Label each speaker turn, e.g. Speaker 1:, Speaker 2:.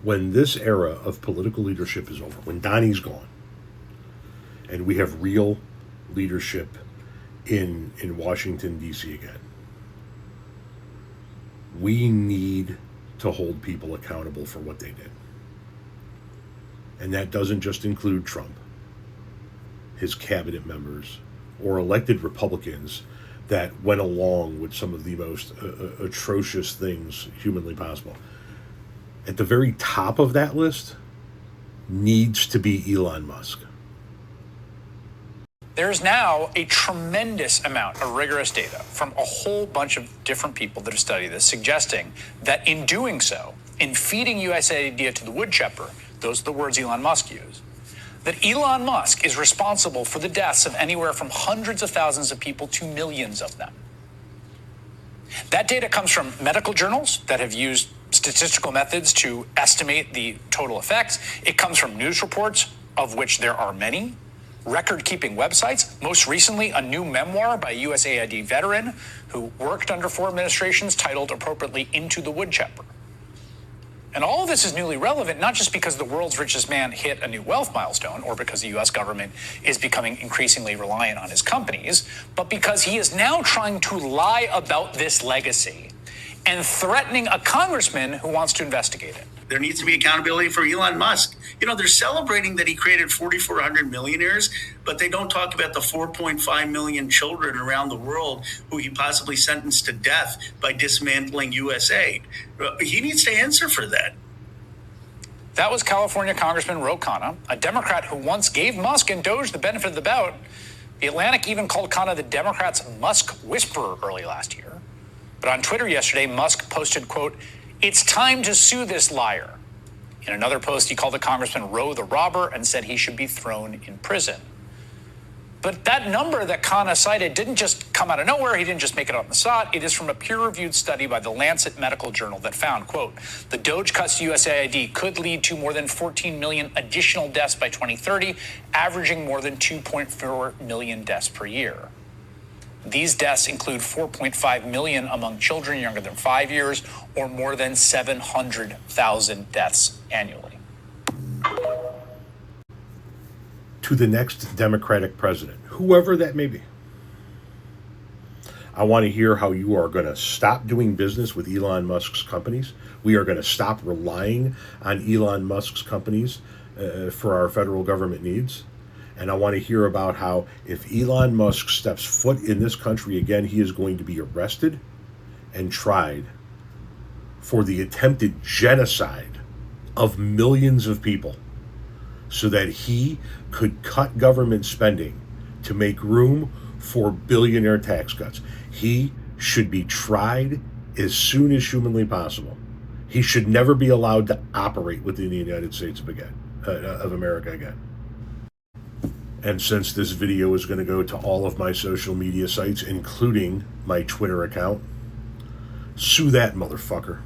Speaker 1: When this era of political leadership is over, when Donnie's gone, and we have real leadership in Washington, D.C. again, we need to hold people accountable for what they did. And that doesn't just include Trump, his cabinet members, or elected Republicans that went along with some of the most atrocious things humanly possible. At the very top of that list needs to be Elon Musk.
Speaker 2: There's now a tremendous amount of rigorous data from a whole bunch of different people that have studied this, suggesting that in doing so, in feeding USAID to the wood chipper, those are the words Elon Musk used, that Elon Musk is responsible for the deaths of anywhere from hundreds of thousands of people to millions of them. That data comes from medical journals that have used statistical methods to estimate the total effects. It comes from news reports, of which there are many, record-keeping websites, most recently a new memoir by a USAID veteran who worked under 4 administrations titled appropriately Into the Wood Chipper. And all of this is newly relevant, not just because the world's richest man hit a new wealth milestone or because the U.S. government is becoming increasingly reliant on his companies, but because he is now trying to lie about this legacy and threatening a congressman who wants to investigate it.
Speaker 3: There needs to be accountability for Elon Musk. You know, they're celebrating that he created 4,400 millionaires, but they don't talk about the 4.5 million children around the world who he possibly sentenced to death by dismantling USAID. He needs to answer for that.
Speaker 2: That was California Congressman Ro Khanna, a Democrat who once gave Musk and DOGE the benefit of the doubt. The Atlantic even called Khanna the Democrats' Musk whisperer early last year. But on Twitter yesterday, Musk posted, quote, "It's time to sue this liar." In another post, he called the congressman Ro the robber and said he should be thrown in prison. But that number that Khanna cited didn't just come out of nowhere. He didn't just make it up on the spot. It is from a peer-reviewed study by the Lancet Medical Journal that found, quote, "The DOGE cuts to USAID could lead to more than 14 million additional deaths by 2030, averaging more than 2.4 million deaths per year. These deaths include 4.5 million among children younger than 5 years, or more than 700,000 deaths annually."
Speaker 1: To the next Democratic president, whoever that may be, I want to hear how you are going to stop doing business with Elon Musk's companies. We are going to stop relying on Elon Musk's companies for our federal government needs. And I want to hear about how if Elon Musk steps foot in this country again, he is going to be arrested and tried for the attempted genocide of millions of people so that he could cut government spending to make room for billionaire tax cuts. He should be tried as soon as humanly possible. He should never be allowed to operate within the United States of America again. And since this video is going to go to all of my social media sites, including my Twitter account, sue that motherfucker.